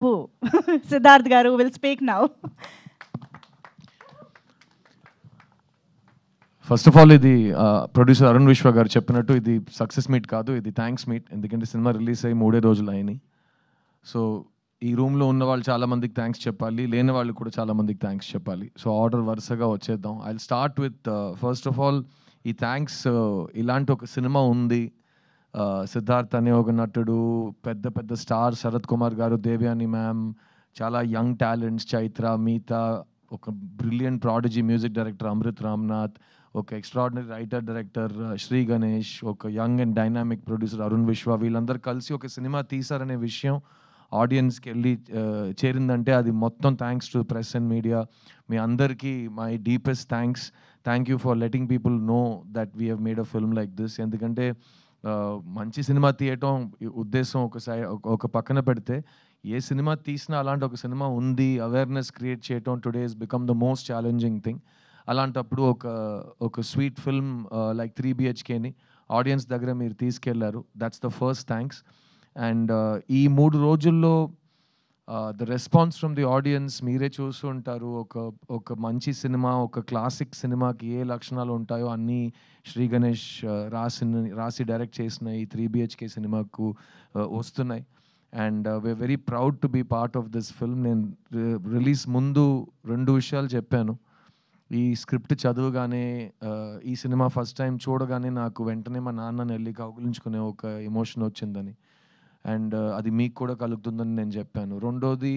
తప్పు. సిద్ధార్థ్ గారు will speak now. First of all ఇది ప్రొడ్యూసర్ అరుణ్ విశ్వ గారు చెప్పినట్టు ఇది సక్సెస్ మీట్ కాదు, ఇది థ్యాంక్స్ మీట్. ఎందుకంటే సినిమా రిలీజ్ అయ్యి 3 రోజులు అయినాయి. సో ఈ రూమ్లో ఉన్న వాళ్ళు చాలామందికి థ్యాంక్స్ చెప్పాలి, లేని వాళ్ళు కూడా చాలామందికి థ్యాంక్స్ చెప్పాలి. సో ఆర్డర్ వరుసగా వచ్చేద్దాం. I start with first of all ఈ థ్యాంక్స్. ఇలాంటి ఒక సినిమా ఉంది, సిద్ధార్థ్ అనే ఒక నటుడు, పెద్ద పెద్ద స్టార్ శరత్ కుమార్ గారు, దేవ్యాని మ్యామ్, చాలా యంగ్ టాలెంట్స్ చైత్ర, మీతా, ఒక brilliant prodigy music director Amrit Ramnath, ఒక extraordinary writer director Sri Ganesh, ఒక young and dynamic producer Arun Vishwa, వీళ్ళందరూ కలిసి ఒక సినిమా తీశారనే విషయం ఆడియన్స్కి వెళ్ళి చేరిందంటే అది మొత్తం thanks to press and media. మీ అందరికీ my deepest thanks. Thank you for letting people know that we have made a film like this. ఎందుకంటే మంచి సినిమా తీయటం ఉద్దేశం ఒక పక్కన పెడితే, ఏ సినిమా తీసినా అలాంటి ఒక సినిమా ఉంది అవేర్నెస్ క్రియేట్ చేయటం today is become the most challenging thing. అలాంటప్పుడు ఒక స్వీట్ ఫిల్మ్ లైక్ 3 BHKని ఆడియన్స్ దగ్గర మీరు తీసుకెళ్లారు. That's the first thanks. And ఈ 3 రోజుల్లో the response from the audience మీరే చూస్తూ ఉంటారు. ఒక మంచి సినిమా, ఒక క్లాసిక్ సినిమాకి ఏ లక్షణాలు ఉంటాయో అన్నీ శ్రీ గణేష్ రాసి డైరెక్ట్ చేసిన ఈ 3 BHK సినిమాకు వస్తున్నాయి. And we're very proud to be part of this film. నేను రిలీజ్ ముందు 2 విషయాలు చెప్పాను. ఈ స్క్రిప్ట్ చదువుగానే, ఈ సినిమా ఫస్ట్ టైం చూడగానే నాకు వెంటనే మా నాన్నని వెళ్ళి కౌగిలించుకునే ఒక ఎమోషన్ వచ్చిందని, అండ్ అది మీకు కూడా కలుగుతుందని నేను చెప్పాను. రెండోది,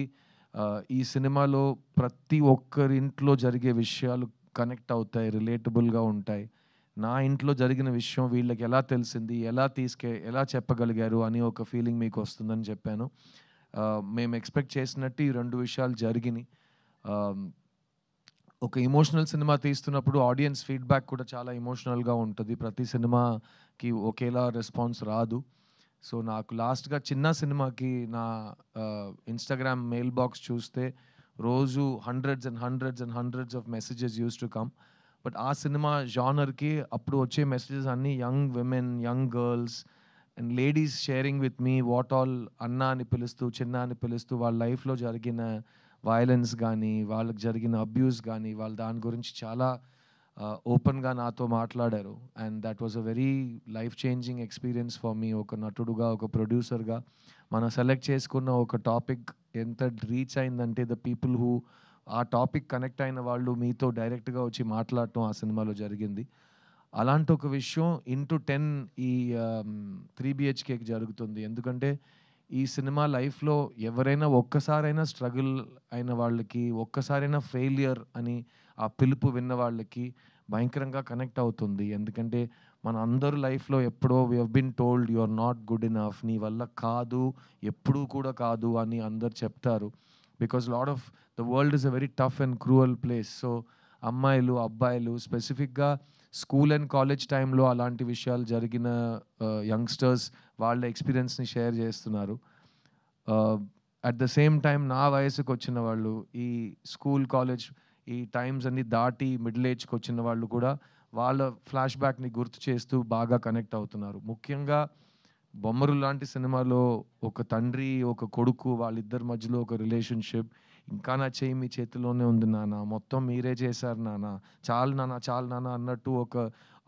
ఈ సినిమాలో ప్రతి ఒక్కరింట్లో జరిగే విషయాలు కనెక్ట్ అవుతాయి, రిలేటబుల్గా ఉంటాయి. నా ఇంట్లో జరిగిన విషయం వీళ్ళకి ఎలా తెలిసింది, ఎలా చెప్పగలిగారు అని ఒక ఫీలింగ్ మీకు వస్తుందని చెప్పాను. మేము ఎక్స్పెక్ట్ చేసినట్టు ఈ 2 విషయాలు జరిగినాయి. ఒక ఎమోషనల్ సినిమా తీస్తున్నప్పుడు ఆడియన్స్ ఫీడ్బ్యాక్ కూడా చాలా ఎమోషనల్గా ఉంటుంది. ప్రతి సినిమాకి ఒకేలా రెస్పాన్స్ రాదు. సో నాకు లాస్ట్గా చిన్న సినిమాకి నా ఇన్స్టాగ్రామ్ మెయిల్ బాక్స్ చూస్తే రోజు hundreds of messages use to come. But ఆ సినిమా జానర్కి అప్పుడు వచ్చే మెసేజెస్ అన్నీ young women, young girls and ladies sharing with me what all అన్న అని పిలుస్తూ, చిన్న అని పిలుస్తూ వాళ్ళ లైఫ్లో జరిగిన వైలెన్స్ కానీ, వాళ్ళకి జరిగిన అబ్యూస్ కానీ, వాళ్ళు దాని గురించి చాలా ఓపెన్గా నాతో మాట్లాడారు. And that was a very life changing experience for me. ఒక నటుడుగా, ఒక ప్రొడ్యూసర్గా మనం సెలెక్ట్ చేసుకున్న ఒక టాపిక్ ఎంత రీచ్ అయిందంటే, ద పీపుల్ హూ ఆ టాపిక్ కనెక్ట్ అయిన వాళ్ళు మీతో డైరెక్ట్గా వచ్చి మాట్లాడటం ఆ సినిమాలో జరిగింది. అలాంటి ఒక విషయం ఇంటూ 10 ఈ 3 BHKకి జరుగుతుంది. ఎందుకంటే ఈ సినిమా లైఫ్లో ఎవరైనా ఒక్కసారైనా స్ట్రగుల్ అయిన వాళ్ళకి, ఒక్కసారైనా ఫెయిలియర్ అని ఆ పిలుపు విన్న వాళ్ళకి భయంకరంగా కనెక్ట్ అవుతుంది. ఎందుకంటే మన అందరూ లైఫ్లో ఎప్పుడో we have been told you are not good enough, నీ వల్ల కాదు, ఎప్పుడూ కూడా కాదు అని అందరు చెప్తారు. Because lot of the world is a very tough and cruel place. So అమ్మాయిలు, అబ్బాయిలు, స్పెసిఫిక్గా స్కూల్ అండ్ కాలేజ్ టైంలో అలాంటి విషయాలు జరిగిన యంగ్స్టర్స్ వాళ్ళ ఎక్స్పీరియన్స్ని షేర్ చేస్తున్నారు. అట్ ద సేమ్ టైం నా వయసుకు వచ్చిన వాళ్ళు, ఈ స్కూల్ కాలేజ్ ఈ టైమ్స్ అన్ని దాటి మిడిల్ ఏజ్కి వచ్చిన వాళ్ళు కూడా వాళ్ళ ఫ్లాష్ బ్యాక్ని గుర్తు చేస్తూ బాగా కనెక్ట్ అవుతున్నారు. ముఖ్యంగా బొమ్మరు లాంటి సినిమాలో ఒక తండ్రి, ఒక కొడుకు, వాళ్ళిద్దరి మధ్యలో ఒక రిలేషన్షిప్, ఇంకా నా చేయి మీ చేతిలోనే ఉంది నాన్న, మొత్తం మీరే చేశారు నాన్న, చాలు నాన్న అన్నట్టు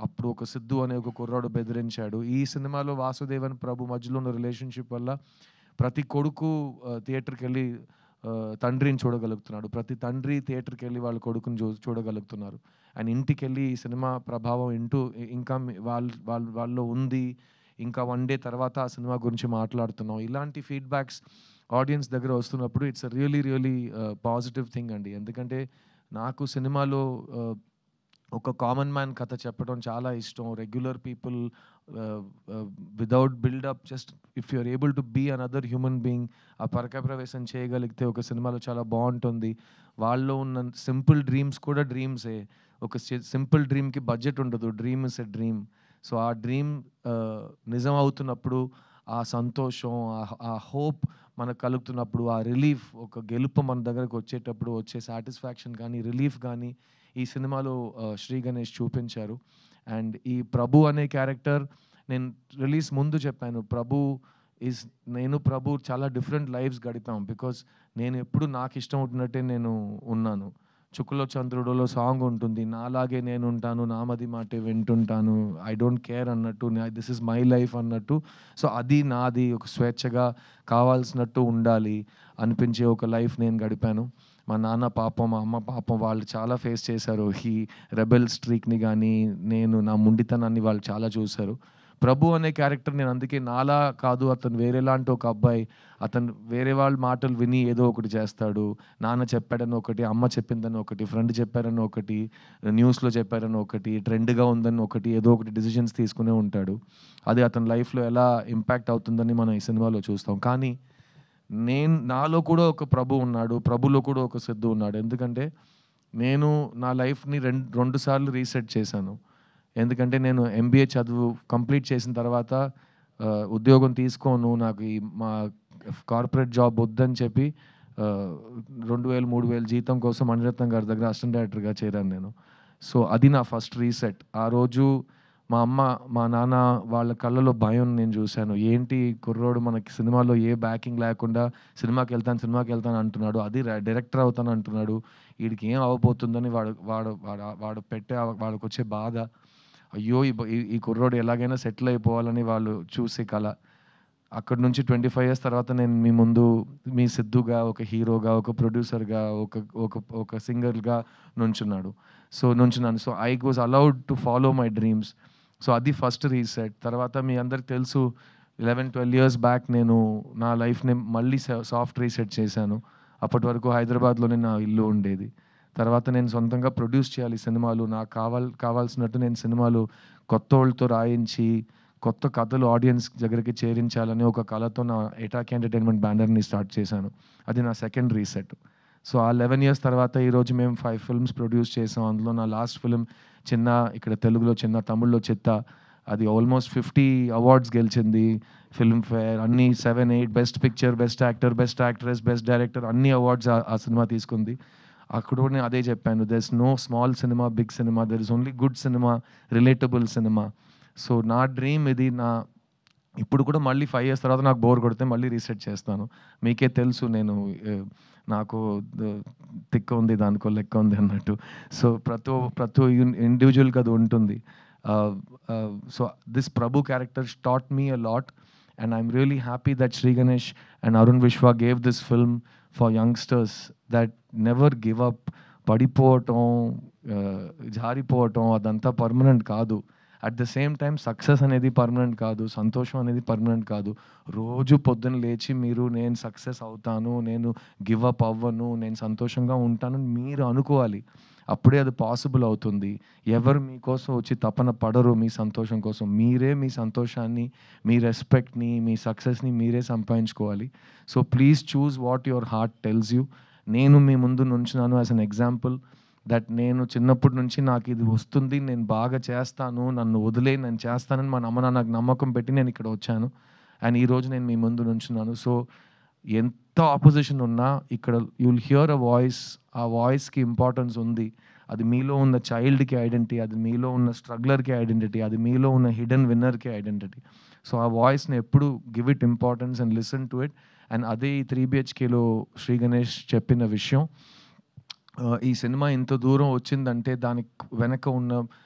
అప్పుడు ఒక సిద్ధు అనే ఒక కుర్రాడు బెదిరించాడు. ఈ సినిమాలో వాసుదేవన్ ప్రభు మధ్యలో ఉన్న రిలేషన్షిప్ వల్ల ప్రతి కొడుకు థియేటర్కి వెళ్ళి తండ్రిని చూడగలుగుతున్నాడు, ప్రతి తండ్రి థియేటర్కి వెళ్ళి వాళ్ళ కొడుకుని చూడగలుగుతున్నారు. అండ్ ఇంటికి వెళ్ళి ఈ సినిమా ప్రభావం ఇంకా వాళ్ళలో ఉంది, ఇంకా 1 డే తర్వాత ఆ సినిమా గురించి మాట్లాడుతున్నాం. ఇలాంటి ఫీడ్బ్యాక్స్ ఆడియన్స్ దగ్గర వస్తున్నప్పుడు ఇట్స్ రియలీ పాజిటివ్ థింగ్ అండి. ఎందుకంటే నాకు సినిమాలో ఒక కామన్ మ్యాన్ కథ చెప్పడం చాలా ఇష్టం. Regular people without buildup, just if you're able to be another human being, ఆ పరకాయ ప్రవేశం చేయగలిగితే ఒక సినిమాలో చాలా బాగుంటుంది. వాళ్ళలో ఉన్న సింపుల్ డ్రీమ్స్ కూడా డ్రీమ్సే. ఒక సింపుల్ డ్రీమ్కి బడ్జెట్ ఉండదు, dream is a dream. So ఆ డ్రీమ్ నిజం అవుతున్నప్పుడు ఆ సంతోషం, ఆ హోప్ మనకు కలుగుతున్నప్పుడు, ఆ రిలీఫ్, ఒక గెలుపు మన దగ్గరకు వచ్చేటప్పుడు వచ్చే సాటిస్ఫాక్షన్ కానీ, రిలీఫ్ కానీ ఈ సినిమాలో శ్రీ గణేష్ చూపించారు. అండ్ ఈ ప్రభు అనే క్యారెక్టర్ నేను రిలీజ్ ముందు చెప్పాను, ప్రభు ఈజ్ నేను ప్రభు చాలా డిఫరెంట్ లైఫ్స్ గడిపాం. బికాస్ నేను ఎప్పుడు నాకు ఇష్టం వచ్చినట్టే నేను ఉన్నాను. చుక్కలో చంద్రుడులో సాంగ్ ఉంటుంది, నాలాగే నేను ఉంటాను, నామది మాటే వింటుంటాను, ఐ డోంట్ కేర్ అన్నట్టు, దిస్ ఇస్ మై లైఫ్ అన్నట్టు. సో అది నాది, ఒక స్వేచ్ఛగా కావాల్సినట్టు ఉండాలి అనిపించే ఒక లైఫ్ నేను గడిపాను. మా నాన్న పాపం, మా అమ్మ పాపం, వాళ్ళు చాలా ఫేస్ చేశారు ఈ రెబెల్ స్ట్రీక్ని కానీ, నేను నా ముండితనాన్ని వాళ్ళు చాలా చూశారు. ప్రభు అనే క్యారెక్టర్ నేను అందుకే నాలా కాదు, అతను వేరేలాంటి ఒక అబ్బాయి, అతను వేరే వాళ్ళ మాటలు విని ఏదో ఒకటి చేస్తాడు. నాన్న చెప్పాడని ఒకటి, అమ్మ చెప్పిందని ఒకటి, ఫ్రెండ్ చెప్పారని ఒకటి, న్యూస్లో చెప్పారని ఒకటి, ట్రెండ్గా ఉందని ఒకటి, ఏదో ఒకటి డిసిషన్స్ తీసుకునే ఉంటాడు. అది అతని లైఫ్లో ఎలా ఇంపాక్ట్ అవుతుందని మనం ఈ సినిమాలో చూస్తాం. కానీ నాలో కూడా ఒక ప్రభు ఉన్నాడు, ప్రభులో కూడా ఒక సిద్ధు ఉన్నాడు. ఎందుకంటే నేను నా లైఫ్ని రెండు సార్లు రీసెట్ చేశాను. ఎందుకంటే నేను ఎంబీఏ చదువు కంప్లీట్ చేసిన తర్వాత ఉద్యోగం తీసుకోను, నాకు మా కార్పొరేట్ జాబ్ వద్దని చెప్పి 2,000-3,000 జీతం కోసం మణిరత్నం గారి దగ్గర అసిస్టెంట్ డైరెక్టర్గా చేరాను నేను. సో అది నా ఫస్ట్ రీసెట్. ఆ రోజు మా అమ్మ, మా నాన్న వాళ్ళ కళ్ళలో భయం నేను చూశాను. ఏంటి కుర్రోడు మనకి సినిమాలో ఏ బ్యాకింగ్ లేకుండా సినిమాకి వెళ్తాను అంటున్నాడు, అది డైరెక్టర్ అవుతాను అంటున్నాడు, వీడికి ఏం అవ్వబోతుందని వాడికి వచ్చే బాధ. అయ్యో ఈ కుర్రోడు ఎలాగైనా సెటిల్ అయిపోవాలని వాళ్ళు చూసే కళ. అక్కడి నుంచి 25 years తర్వాత నేను మీ ముందు మీ సిద్ధుగా, ఒక హీరోగా, ఒక ప్రొడ్యూసర్గా, ఒక సింగర్గా నుంచున్నాను. So I was allowed to follow my dreams. So అది ఫస్ట్ రీసెట్. తర్వాత మీ అందరికి తెలుసు 11-12 years బ్యాక్ నేను నా లైఫ్ని మళ్ళీ సాఫ్ట్ రీసెట్ చేశాను. అప్పటి వరకు హైదరాబాద్లోనే నా ఇల్లు ఉండేది. తర్వాత నేను సొంతంగా ప్రొడ్యూస్ చేయాలి సినిమాలు, నాకు కావాల్సినట్టు నేను సినిమాలు కొత్త వాళ్ళతో రాయించి, కొత్త కథలు ఆడియన్స్ దగ్గరికి చేరించాలని ఒక కళతో నా ఎటాక్ ఎంటర్టైన్మెంట్ బ్యానర్ని స్టార్ట్ చేశాను. అది నా సెకండ్ రీసెట్. సో ఆ 11 years తర్వాత ఈరోజు మేము 5 films ప్రొడ్యూస్ చేసాం. అందులో నా లాస్ట్ ఫిలిం చిన్న, ఇక్కడ తెలుగులో చిన్న, తమిళ్లో చిత్త, అది ఆల్మోస్ట్ 50 awards గెలిచింది. ఫిల్మ్ఫేర్ అన్ని 7-8 best picture, best actor, best actress, best director అన్ని అవార్డ్స్ ఆ సినిమా తీసుకుంది. అక్కడ నేను అదే చెప్పాను, there is no small cinema, big cinema, there is only good cinema, relatable cinema. So నా డ్రీమ్ ఇది. ఇప్పుడు కూడా మళ్ళీ 5 years తర్వాత నాకు బోర్ కొడితే మళ్ళీ రీసెట్ చేస్తాను. మీకే తెలుసు నేను నాకు తిక్క ఉంది, దానికో లెక్క ఉంది అన్నట్టు. సో ప్రతి ఇండివిజువల్కి అది ఉంటుంది. So this Prabhu character taught me a lot, and I'm really happy that Sri Ganesh and Arun Vishwa gave this film for youngsters that never give up. పడిపోవటం, జారిపోవటం అదంతా పర్మనెంట్ కాదు. At the same time success అనేది permanent కాదు, సంతోషం అనేది permanent కాదు. రోజు పొద్దున్న లేచి మీరు నేను సక్సెస్ అవుతాను, నేను గివ్ అప్ అవ్వను, నేను సంతోషంగా ఉంటాను మీరు అనుకోవాలి. అప్పుడే అది పాసిబుల్ అవుతుంది. ఎవరు మీకోసం వచ్చి తపన పడరు మీ సంతోషం కోసం. మీరే మీ సంతోషాన్ని, మీ రెస్పెక్ట్ని, మీ సక్సెస్ని మీరే సంపాదించుకోవాలి. So please choose what your heart tells you. నేను మీ ముందు నుంచున్నాను యాజ్ అన్ ఎగ్జాంపుల్ దట్ నేను చిన్నప్పటి నుంచి నాకు ఇది వస్తుంది, నేను బాగా చేస్తాను, నన్ను వదిలే నేను చేస్తానని మా అమ్మ నాకు నమ్మకం పెట్టి నేను ఇక్కడ వచ్చాను. అండ్ ఈరోజు నేను మీ ముందు నుంచున్నాను. సో ఎంత ఆపోజిషన్ ఉన్నా ఇక్కడ యుల్ హియర్ అ వాయిస్. ఆ వాయిస్కి ఇంపార్టెన్స్ ఉంది. అది మీలో ఉన్న చైల్డ్కి ఐడెంటిటీ, అది మీలో ఉన్న స్ట్రగ్లర్కి ఐడెంటిటీ, అది మీలో ఉన్న హిడెన్ విన్నర్కి ఐడెంటిటీ. సో ఆ వాయిస్ని ఎప్పుడు give it importance and listen to it. And అదే ఈ 3 BHKలో శ్రీ గణేష్ చెప్పిన విషయం. ఈ సినిమా ఇంత దూరం వచ్చిందంటే దానికి వెనక ఉన్న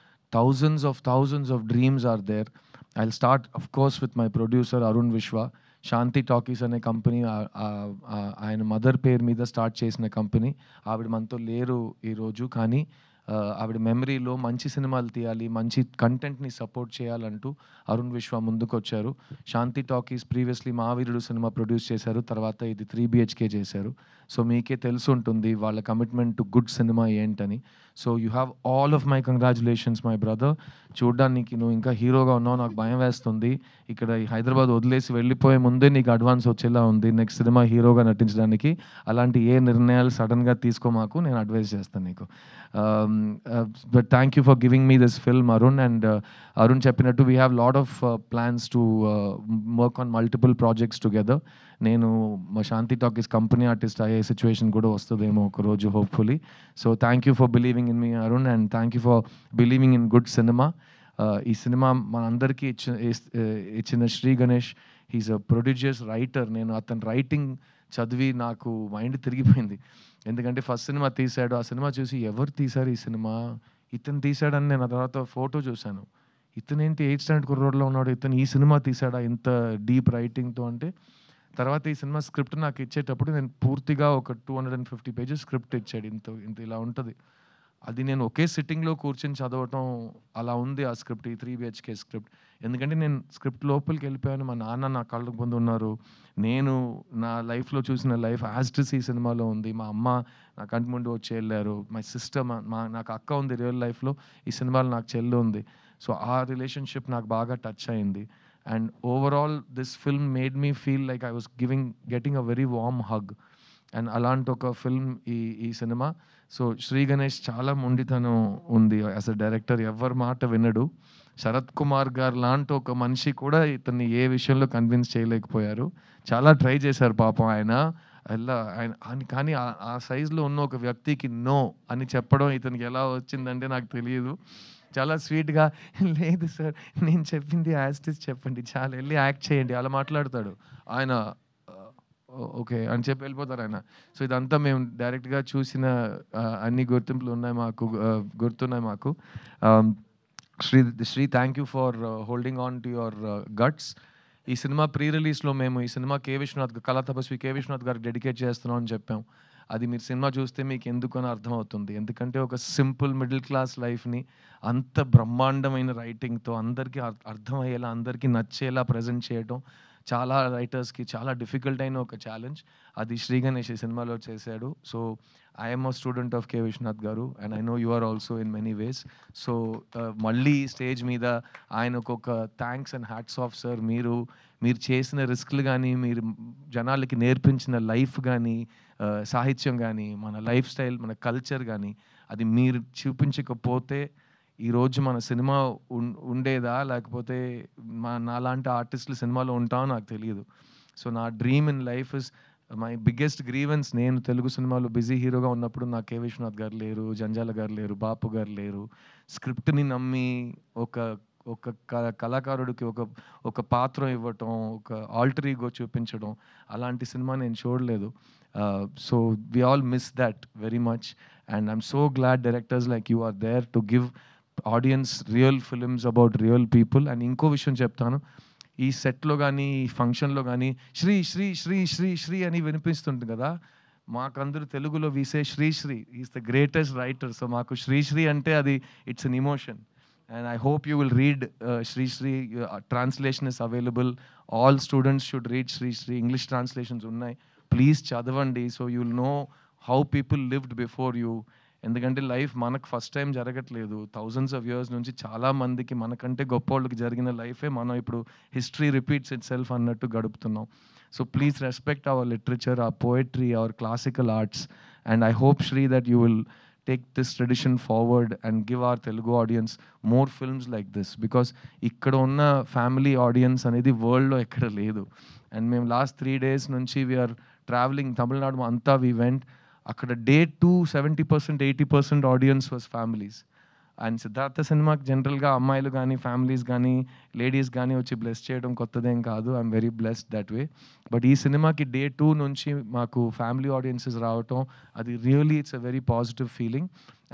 thousands of dreams are there. I'll start of course with my producer Arun Vishwa. Shanti talkies అనే కంపెనీ ఆయన మదర్ పేరు మీద స్టార్ట్ చేసిన కంపెనీ. ఆవిడ మనతో లేరు ఈరోజు, కానీ ఆవిడ మెమరీలో మంచి సినిమాలు తీయాలి, మంచి కంటెంట్ని సపోర్ట్ చేయాలంటూ అరుణ్ విశ్వ ముందుకు వచ్చారు. శాంతి టాకీస్ ప్రీవియస్లీ మావీరుడు సినిమా ప్రొడ్యూస్ చేశారు, తర్వాత ఇది 3 BHK చేశారు. సో మీకే తెలిసి ఉంటుంది వాళ్ళ కమిట్మెంట్ టు గుడ్ సినిమా ఏంటని. So you have all of my congratulations my brother. చూడ్డానికి నువ్వు ఇంకా హీరోగా ఉన్నావు, నాకు భయం వేస్తుంది. ఇక్కడ హైదరాబాద్ వదిలేసి వెళ్ళిపోయే ముందే నీకు అడ్వాన్స్ వచ్చేలా ఉంది నెక్స్ట్ సినిమా హీరోగా నటించడానికి. అలాంటి ఏ నిర్ణయాలు సడన్గా తీసుకోమాకు, నేను అడ్వైస్ చేస్తాను నీకు. But thank you for giving me this film Arun. And Arun చెప్పినట్టు we have lot of plans to work on multiple projects together. నేను మా శాంతి టాకీస్ కంపెనీ ఆర్టిస్ట్ అయ్యే సిచ్యువేషన్ కూడా వస్తుందేమో ఒకరోజు hopefully. So thank you for believing in me Arun, and thank you for believing in good cinema. ఈ సినిమా మనందరికీ ఇచ్చిన Sri Ganesh he's a prodigious writer. నేను అతని రైటింగ్ చదివి నాకు మైండ్ తిరిగిపోయింది. ఎందుకంటే ఫస్ట్ సినిమా తీశాడు. ఆ సినిమా చూసి ఎవరు తీశారు ఈ సినిమా? ఇతను తీశాడని నేను ఆ తర్వాత ఫోటో చూశాను. ఇతనేంటి 8th స్టాండర్డ్ కుర్రోడ్లో ఉన్నాడు, ఇతను ఈ సినిమా తీశాడా ఇంత డీప్ రైటింగ్‌తో అంటే. తర్వాత ఈ సినిమా స్క్రిప్ట్ నాకు ఇచ్చేటప్పుడు నేను పూర్తిగా ఒక 250 పేజెస్ స్క్రిప్ట్ ఇచ్చాడు. ఇంత ఇంత ఇలా ఉంటది. అది నేను ఒకే సిట్టింగ్‌లో కూర్చొని చదవటం అలా ఉంది ఆ స్క్రిప్ట్. ఈ 3 BHK స్క్రిప్ట్. ఎందుకంటే నేను స్క్రిప్ట్ లోపలికెళ్ళిపోయాను. మా నాన్న నా కళ్ళ ముందు ఉన్నారు. నేను నా లైఫ్‌లో చూసిన లైఫ్ యాజ్ ఇట్ ఈజ్ ఈ సినిమాలో ఉంది. మా అమ్మ నా కంటి ముందు వచ్చి ఎళ్ళారు. మై సిస్టర్ నాకు అక్క ఉంది రియల్ లైఫ్‌లో. ఈ సినిమాలో నాకు చెల్లి ఉంది. సో ఆ రిలేషన్‌షిప్ నాకు బాగా టచ్ అయింది. And overall this film made me feel like I was getting a very warm hug. And అలాంటి ఒక ఫిల్మ్ ఈ సినిమా. సో శ్రీ గణేష్ చాలా మొండితనం ఉంది యాజ్ అ డైరెక్టర్. ఎవ్వరి మాట వినడు. శరత్ కుమార్ గారు లాంటి ఒక మనిషి కూడా ఇతన్ని ఏ విషయంలో కన్విన్స్ చేయలేకపోయారు. చాలా ట్రై చేశారు పాపం ఆయన. కానీ ఆ సైజులో ఉన్న ఒక వ్యక్తికి నో అని చెప్పడం ఇతనికి ఎలా వచ్చిందంటే నాకు తెలియదు. చాలా స్వీట్‌గా లేదు సార్ నేను చెప్పింది యాజ్ ఇట్ ఈజ్ చెప్పండి. చాలు ఎళ్లి యాక్ట్ చేయండి అలా మాట్లాడతాడు. ఆయన ఓకే అని చెప్పి వెళ్ళిపోతారు ఆయన. సో ఇదంతా మేము డైరెక్ట్‌గా చూసిన అన్ని గుర్తింపులు ఉన్నాయి మాకు, గుర్తున్నాయి మాకు. Sri thank you for holding on to your guts. ఈ సినిమా ప్రీ రిలీజ్‌లో మేము ఈ సినిమా కళా తపస్వి కే విశ్వనాథ్ గారికి డెడికేట్ చేస్తున్నాం అని చెప్పాం. అది మీరు సినిమా చూస్తే మీకు ఎందుకని అర్థమవుతుంది. ఎందుకంటే ఒక సింపుల్ మిడిల్ క్లాస్ లైఫ్‌ని అంత బ్రహ్మాండమైన రైటింగ్‌తో అందరికీ అర్థమయ్యేలా, అందరికీ నచ్చేలా ప్రెజెంట్ చేయడం చాలా రైటర్స్‌కి చాలా డిఫికల్ట్ అయిన ఒక ఛాలెంజ్. అది శ్రీ గణేష్ ఈ సినిమాలో చేశాడు. So I am a student of K Viswanath garu and I know you are also in many ways. So మళ్ళీ స్టేజ్ మీద ఆయనకు ఒక thanks and hats off sir. మీరు చేసిన రిస్క్లు కానీ, మీరు జనాలకి నేర్పించిన లైఫ్ కానీ, సాహిత్యం కానీ, మన లైఫ్ స్టైల్, మన కల్చర్ కానీ అది మీరు చూపించకపోతే ఈరోజు మన సినిమా ఉండేదా? లేకపోతే నాలాంటి ఆర్టిస్టులు సినిమాలో ఉంటామో నాకు తెలియదు. సో నా dream in life is my biggest grievance. నేను తెలుగు సినిమాలో బిజీ హీరోగా ఉన్నప్పుడు నాకు కే విశ్వనాథ్ గారు లేరు, జంజాల గారు లేరు, బాపు గారు లేరు. స్క్రిప్ట్‌ని నమ్మి ఒక కళాకారుడికి ఒక పాత్ర ఇవ్వటం, ఒక ఆల్టర్ ఈగో చూపించడం అలాంటి సినిమా నేను చూడలేదు. So we all miss that very much and I'm so glad directors like you are there to give audiences real films about real people. And ఇంకో విషయం చెప్తాను, ఈ సెట్లో కానీ ఈ ఫంక్షన్లో కానీ శ్రీ శ్రీ శ్రీ శ్రీ శ్రీ అని వినిపిస్తుంటుంది కదా. మాకందరూ తెలుగులో వీసే Sri is the greatest writer. So మాకు శ్రీ అంటే అది it's an emotion. And I hope you will read Sri. Translation is available. All students should read Sri. English translations ఉన్నాయి. ప్లీజ్ చదవండి. So you will know how people lived before you. ఎందుకంటే life మనకు first time జరగట్లేదు. Thousands of years నుంచి చాలామందికి మనకంటే గొప్పోళ్ళకి జరిగిన లైఫే మనం ఇప్పుడు హిస్టరీ రిపీట్స్ ఇట్ సెల్ఫ్ అన్నట్టు గడుపుతున్నాం. So please respect our literature, our poetry, our classical arts. And I hope Sri that you will take this tradition forward and give our Telugu audience more films like this, because ikkada unna family audience anedi world lo ekkada ledu. And mem last 3 days nunchi we are traveling Tamil Nadu anta we went akkada day 2 70% 80% audience was families. And Siddhartha సినిమాకి జనరల్గా అమ్మాయిలు కానీ families కానీ ladies కానీ వచ్చి bless చేయడం కొత్తదేం కాదు. I'm very blessed that way. But ఈ సినిమాకి డే 2 నుంచి మాకు ఫ్యామిలీ ఆడియన్సెస్ రావటం అది really it's a very positive feeling.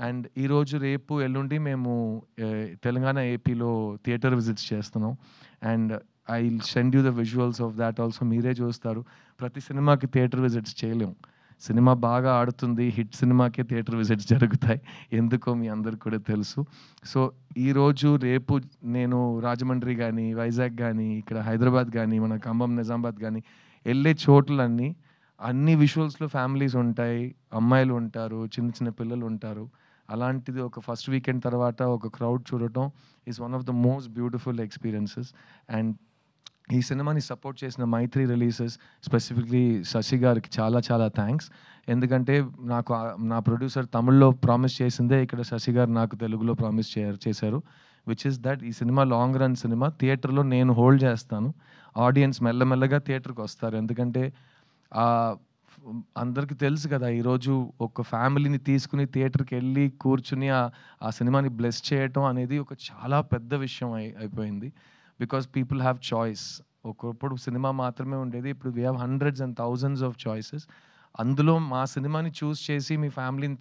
And ఈరోజు రేపు ఎల్లుండి మేము తెలంగాణ ఏపీలో థియేటర్ విజిట్స్ చేస్తున్నాం. And I will send you the visuals of that also. మీరే చూస్తారు. ప్రతి సినిమాకి థియేటర్ విజిట్స్ చేయలేము. సినిమా బాగా ఆడుతుంది, హిట్ సినిమాకే థియేటర్ విజిట్స్ జరుగుతాయి. ఎందుకో మీ అందరికి కూడా తెలుసు. సో ఈరోజు రేపు నేను రాజమండ్రి కానీ, వైజాగ్ కానీ, ఇక్కడ హైదరాబాద్ కానీ, మన ఖమ్మం నిజామాబాద్ కానీ వెళ్ళే చోట్లన్నీ అన్ని విజువల్స్లో ఫ్యామిలీస్ ఉంటాయి, అమ్మాయిలు ఉంటారు, చిన్న చిన్న పిల్లలు ఉంటారు. అలాంటిది ఒక ఫస్ట్ వీకెండ్ తర్వాత ఒక క్రౌడ్ చూడటం is one of the most beautiful experiences. And ఈ సినిమాని సపోర్ట్ చేసిన మైత్రి రిలీజెస్, స్పెసిఫిక్లీ శశి గారికి చాలా చాలా థ్యాంక్స్. ఎందుకంటే నాకు నా ప్రొడ్యూసర్ తమిళ్లో ప్రామిస్ చేసిందే ఇక్కడ శశి గారు నాకు తెలుగులో ప్రామిస్ చేశారు. విచ్ ఇస్ దట్ ఈ సినిమా లాంగ్ రన్ సినిమా. థియేటర్లో నేను హోల్డ్ చేస్తాను, ఆడియన్స్ మెల్లమెల్లగా థియేటర్కి వస్తారు. ఎందుకంటే అందరికీ తెలుసు కదా, ఈరోజు ఒక ఫ్యామిలీని తీసుకుని థియేటర్కి వెళ్ళి కూర్చుని ఆ సినిమాని బ్లెస్ చేయటం అనేది ఒక చాలా పెద్ద విషయం అయిపోయింది. Because people have choice. ఒకప్పుడు సినిమా మాత్రమే ఉండేది. ఇప్పుడు we have hundreds and thousands of choices. అందులో మా సినిమాని చూస్ చేసి మీ ఫ్యామిలీని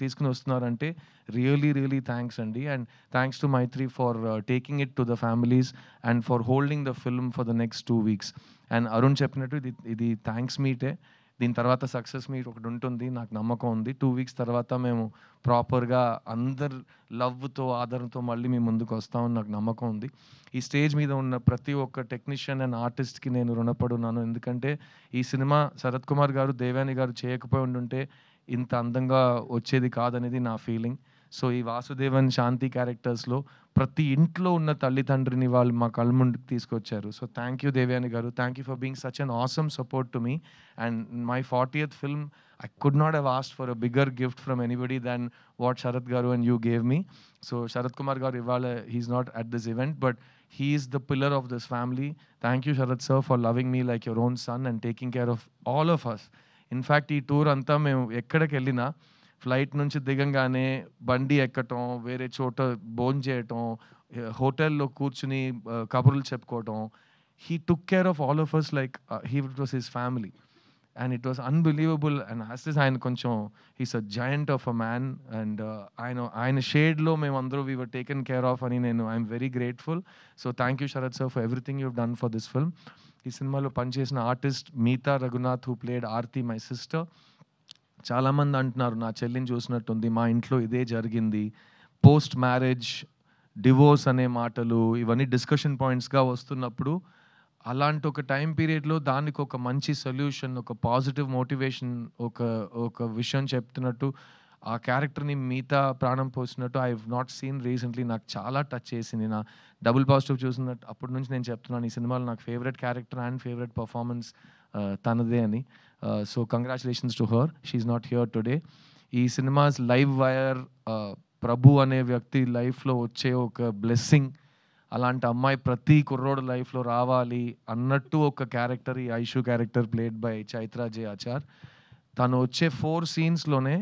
తీసుకొని వస్తున్నారంటే రియలీ థ్యాంక్స్ అండి. And thanks to Mythri for taking it to the families and for holding the film for the next 2 weeks. And Arun చెప్పినట్టు ఇది థ్యాంక్స్ మీటే. దీని తర్వాత సక్సెస్ మీట్ ఒకటి ఉంటుంది, నాకు నమ్మకం ఉంది. 2 వీక్స్ తర్వాత మేము ప్రాపర్గా అందరు లవ్తో ఆదరణతో మళ్ళీ మీ ముందుకు వస్తామని నాకు నమ్మకం ఉంది. ఈ స్టేజ్ మీద ఉన్న ప్రతి ఒక్క టెక్నీషియన్ అండ్ ఆర్టిస్ట్కి నేను రుణపడున్నాను. ఎందుకంటే ఈ సినిమా శరత్ కుమార్ గారు, దేవాని గారు చేయకపోయి ఉండుంటే ఇంత అందంగా వచ్చేది కాదనేది నా ఫీలింగ్. సో ఈ వాసుదేవన్, శాంతి క్యారెక్టర్స్లో ప్రతి ఇంట్లో ఉన్న తల్లిదండ్రిని వాళ్ళు మా కళ్ళ ముందుకు తీసుకొచ్చారు. సో థ్యాంక్ యూ దేవయాని గారు, thank you for being such an awesome support to me. And my 40th film, I could not have asked for a bigger gift from anybody than what Sharath Garu and you gave me. So Sharath Kumar Garu ivala, he's not at this event, but he is the pillar of this family. Thank you Sharath sir for loving me like your own son and taking care of all of us. In fact ee tour anta మేము ఎక్కడికి వెళ్ళినా flight నుంచి దిగంగానే బండి ఎక్కటం, వేరే చోట భోజనం చేయటం, హోటల్లో కూర్చుని కబుర్లు చెప్పుకోవటం, he took care of all of us like it was his family. And it was unbelievable. And as is ఆయన కొంచెం he's a giant of a man, and ఆయన షేడ్లో మేమందరూ we were taken care of అని I'm very grateful. So thank you Sharath sir for everything you've done for this film. ఈ సినిమాలో పనిచేసిన artist Meetha Raghunath who played Aarti, my sister. చాలామంది అంటున్నారు నా చెల్లిని చూసినట్టుంది, మా ఇంట్లో ఇదే జరిగింది. పోస్ట్ మ్యారేజ్, డివోర్స్ అనే మాటలు ఇవన్నీ డిస్కషన్ పాయింట్స్గా వస్తున్నప్పుడు అలాంటి ఒక టైం పీరియడ్లో దానికి ఒక మంచి సొల్యూషన్, ఒక పాజిటివ్ మోటివేషన్, ఒక విషయం చెప్తున్నట్టు ఆ క్యారెక్టర్ని మిగతా ప్రాణం పోసినట్టు I have not seen recently. నాకు చాలా టచ్ చేసింది. నా డబుల్ పాజిటివ్ చూసినట్టు అప్పటి నుంచి నేను చెప్తున్నాను ఈ సినిమాలో నాకు favourite character and favourite performance తనదే అని. So congratulations to her, she's not here today. ఈ సినిమాస్ లైవ్ వైర్ ప్రభు అనే వ్యక్తి లైఫ్లో వచ్చే ఒక బ్లెస్సింగ్. అలాంటి అమ్మాయి ప్రతి కుర్రోడు లైఫ్లో రావాలి అన్నట్టు ఒక క్యారెక్టర్, ఈ Aishu character played by Chaitra J Achar. తను వచ్చే 4 సీన్స్లోనే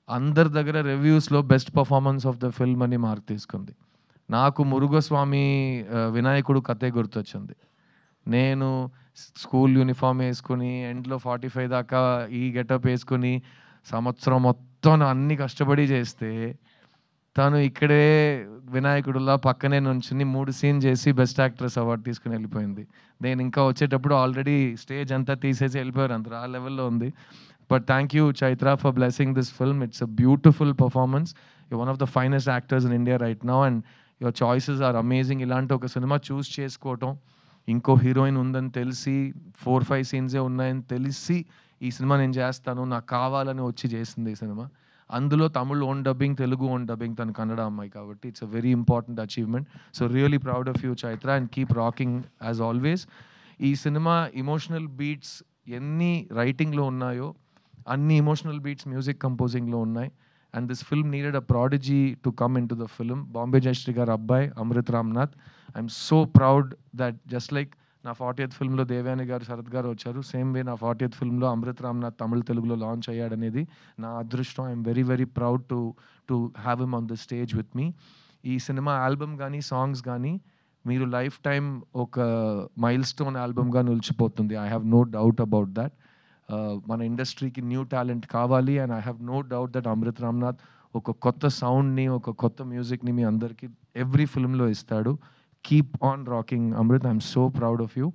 అందరి దగ్గర రివ్యూస్లో best performance of the film అని మార్క్ తీసుకుంది. నాకు మురుగస్వామి వినాయకుడు కథే గుర్తొచ్చింది. నేను స్కూల్ యూనిఫామ్ వేసుకుని ఎండ్లో 45 దాకా ఈ గెటప్ వేసుకుని సంవత్సరం మొత్తం అన్ని కష్టపడి చేస్తే తను ఇక్కడే వినాయకుడులా పక్కనే నుంచుని 3 సీన్ చేసి బెస్ట్ యాక్ట్రెస్ అవార్డు తీసుకుని వెళ్ళిపోయింది. నేను ఇంకా వచ్చేటప్పుడు ఆల్రెడీ స్టేజ్ అంతా తీసేసి వెళ్ళిపోయారు, అందరూ ఆ లెవెల్లో ఉంది. But thank you Chaitra for blessing this film. It's a beautiful performance. You one of the finest actors in India right now and your choices are amazing. ఇలాంటి ఒక సినిమా చూస్ చేసుకోవటం, ఇంకో హీరోయిన్ ఉందని తెలిసి 4-5 సీన్సే ఉన్నాయని తెలిసి ఈ సినిమా నేను చేస్తాను నాకు కావాలని వచ్చి చేసింది ఈ సినిమా. అందులో Tamil own dubbing, Telugu own dubbing, తను కన్నడ అమ్మాయి కాబట్టి it's a very important achievement. So really proud of you Chaitra and keep rocking as always. ఈ సినిమా ఇమోషనల్ బీట్స్ ఎన్ని రైటింగ్లో ఉన్నాయో అన్ని ఇమోషనల్ బీట్స్ మ్యూజిక్ కంపోజింగ్లో ఉన్నాయి. And this film needed a prodigy to come in to the film. Bombay Jayashri garu అబ్బాయి Amrit Ramnath. I'm so proud that just like నా 40th ఫిల్మ్లో Devayani గారు, శరత్ గారు వచ్చారు, సేమ్ వే నా 40th ఫిల్మ్లో అమృత్ రామ్నాథ్ తమిళ్ తెలుగులో లాంచ్ అయ్యాడనేది నా అదృష్టం. I'm very very proud to have him on the stage with me. ఈ సినిమా ఆల్బమ్ కానీ సాంగ్స్ కానీ మీరు లైఫ్ టైం ఒక మైల్ స్టోన్ ఆల్బమ్గా నిలిచిపోతుంది. I have no doubt about that. మన ఇండస్ట్రీకి న్యూ టాలెంట్ కావాలి and I have no doubt that Amrit Ramnath ఒక కొత్త సౌండ్ని, ఒక కొత్త మ్యూజిక్ని మీ అందరికీ ఎవ్రీ ఫిల్మ్లో ఇస్తాడు. Keep on rocking Amrit. I'm so proud of you.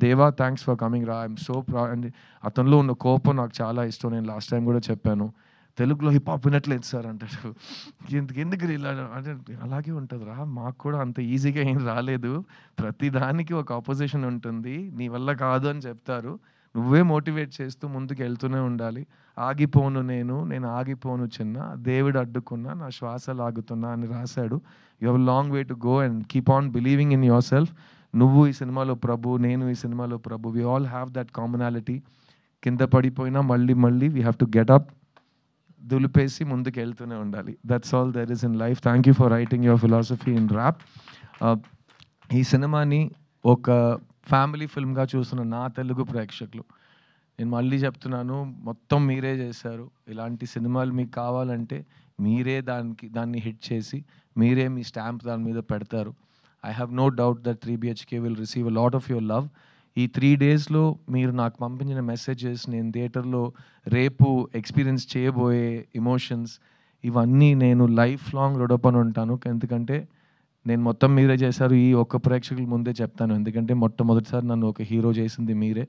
దేవా, థ్యాంక్స్ ఫర్ కమింగ్ రా. I'm so proud. అండ్ అతనిలో ఉన్న కోపం నాకు చాలా ఇష్టం. నేను లాస్ట్ టైం కూడా చెప్పాను, తెలుగులో హిప్ హాప్ వినట్లేదు సార్ అంటాడు. ఎందుకు ఇలా అంటే అలాగే ఉంటుంది రా, మాకు కూడా అంత ఈజీగా ఏం రాలేదు, ప్రతి దానికి ఒక ఆపోజిషన్ ఉంటుంది, నీ వల్ల కాదు అని చెప్తారు, నువ్వే మోటివేట్ చేస్తూ ముందుకు వెళ్తూనే ఉండాలి. ఆగిపోను నేను ఆగిపోను చిన్న, దేవుడు అడ్డుకున్నా నా శ్వాస లాగుతున్నా అని రాశాడు. You have long way to go and keep on believing in yourself. నువ్వు ఈ సినిమాలో ప్రభు, నేను ఈ సినిమాలో Prabhu. We all have that commonality. కింద పడిపోయినా మళ్ళీ we have to get up, దులిపేసి ముందుకు వెళ్తూనే ఉండాలి. That's all there is in life. Thank you for writing your philosophy in rap. ఈ సినిమాని ఒక ఫ్యామిలీ ఫిల్మ్గా చూస్తున్న నా తెలుగు ప్రేక్షకులు, నేను మళ్ళీ చెప్తున్నాను, మొత్తం మీరే చేశారు. ఇలాంటి సినిమాలు మీకు కావాలంటే మీరే దాన్ని హిట్ చేసి మీరే మీ స్టాంప్ దాని మీద పెడతారు. I have no doubt that 3BHK will receive a lot of your love. ఈ 3 డేస్లో మీరు నాకు పంపించిన మెసేజెస్, నేను థియేటర్లో రేపు ఎక్స్పీరియన్స్ చేయబోయే ఎమోషన్స్, ఇవన్నీ నేను లైఫ్ లాంగ్ రుణపడి ఉంటాను. ఎందుకంటే నేను మొత్తం మీరే చేశారు. ఈ ఒక్క ప్రేక్షకుల ముందే చెప్తాను, ఎందుకంటే మొట్టమొదటిసారి నన్ను ఒక హీరో చేసింది మీరే.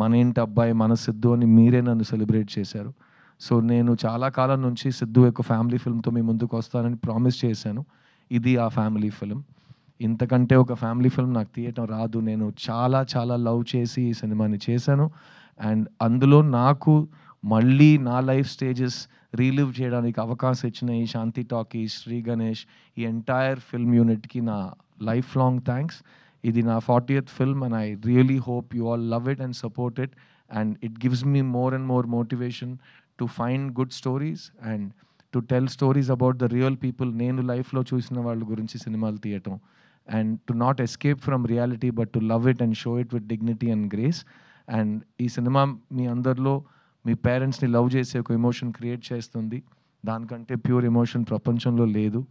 మన ఇంటి అబ్బాయి, మన సిద్ధు అని మీరే నన్ను సెలబ్రేట్ చేశారు. సో నేను చాలా కాలం నుంచి సిద్ధు యొక్క ఫ్యామిలీ ఫిల్మ్తో మీ ముందుకు వస్తానని ప్రామిస్ చేశాను. ఇది ఆ ఫ్యామిలీ ఫిల్మ్. ఇంతకంటే ఒక ఫ్యామిలీ ఫిల్మ్ నాకు తీయటం రాదు. నేను చాలా చాలా లవ్ చేసి ఈ సినిమాని చేశాను. అండ్ అందులో నాకు మళ్ళీ నా లైఫ్ స్టేజెస్ రీలివ్ చేయడానికి అవకాశం ఇచ్చిన ఈ శాంతి టాకీస్, శ్రీ గణేష్, ఈ ఎంటైర్ ఫిల్మ్ యూనిట్కి నా లైఫ్ లాంగ్ థ్యాంక్స్. ఇది నా 40th film and I really hope you all love it and support it. And it gives me more and more motivation to find good stories and to tell stories about the real people. నేను లైఫ్లో చూసిన వాళ్ళ గురించి సినిమాలు తీయటం and to not escape from reality but to love it and show it with dignity and grace. And ఈ cinema మీ అందరిలో మీ పేరెంట్స్ని లవ్ చేసే ఒక ఎమోషన్ క్రియేట్ చేస్తుంది. దానికంటే ప్యూర్ ఎమోషన్ ప్రపంచంలో లేదు.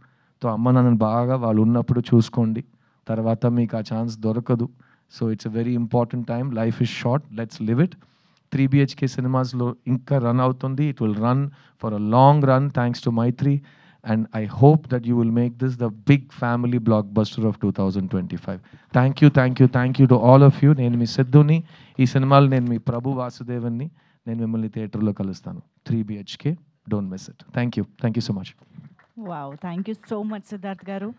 సో అమ్మ నాన్నని బాగా వాళ్ళు ఉన్నప్పుడు చూసుకోండి, తర్వాత మీకు ఆ ఛాన్స్ దొరకదు. So it's a very important time. Life is short, let's live it. 3BHK సినిమాస్లో ఇంకా రన్ అవుతుంది. It will run for a long run thanks to Maitri. And I hope that you will make this the big family blockbuster of 2025. Thank you to all of you. నేను మీ సిద్ధుని, ఈ సినిమాలో నేను మీ ప్రభు వాసుదేవన్ని. నేను మిమ్మల్ని థియేటర్లో కలుస్తాను. 3BHK, don't miss it. Thank you so much. Wow, thank you so much Siddharth గారు.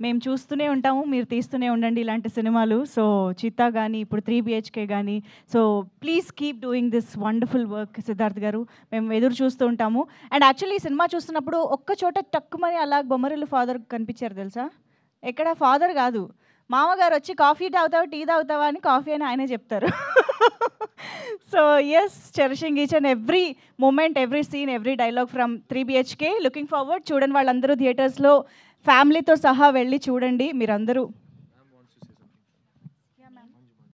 మేము చూస్తూనే ఉంటాము, మీరు తీస్తూనే ఉండండి ఇలాంటి సినిమాలు. సో చిత్తా కానీ ఇప్పుడు 3BHK కానీ, so please keep doing this wonderful work Siddharth గారు. మేము ఎదురు చూస్తూ ఉంటాము. అండ్ యాక్చువల్లీ ఈ సినిమా చూస్తున్నప్పుడు ఒక్క చోట టక్కుమని అలా బొమ్మరిల్లు ఫాదర్ కనిపించారు తెలుసా. ఎక్కడ ఫాదర్ కాదు, మామగారు వచ్చి కాఫీ తాగుతావా టీ తాగుతావా అని కాఫీ అని ఆయనే చెప్తారు. So yes, cherishing each and every moment, every scene, every dialogue from 3BHK. Looking forward. చూడండి వాళ్ళందరూ థియేటర్స్లో ఫ్యామిలీతో సహా వెళ్ళి చూడండి మీరందరూ.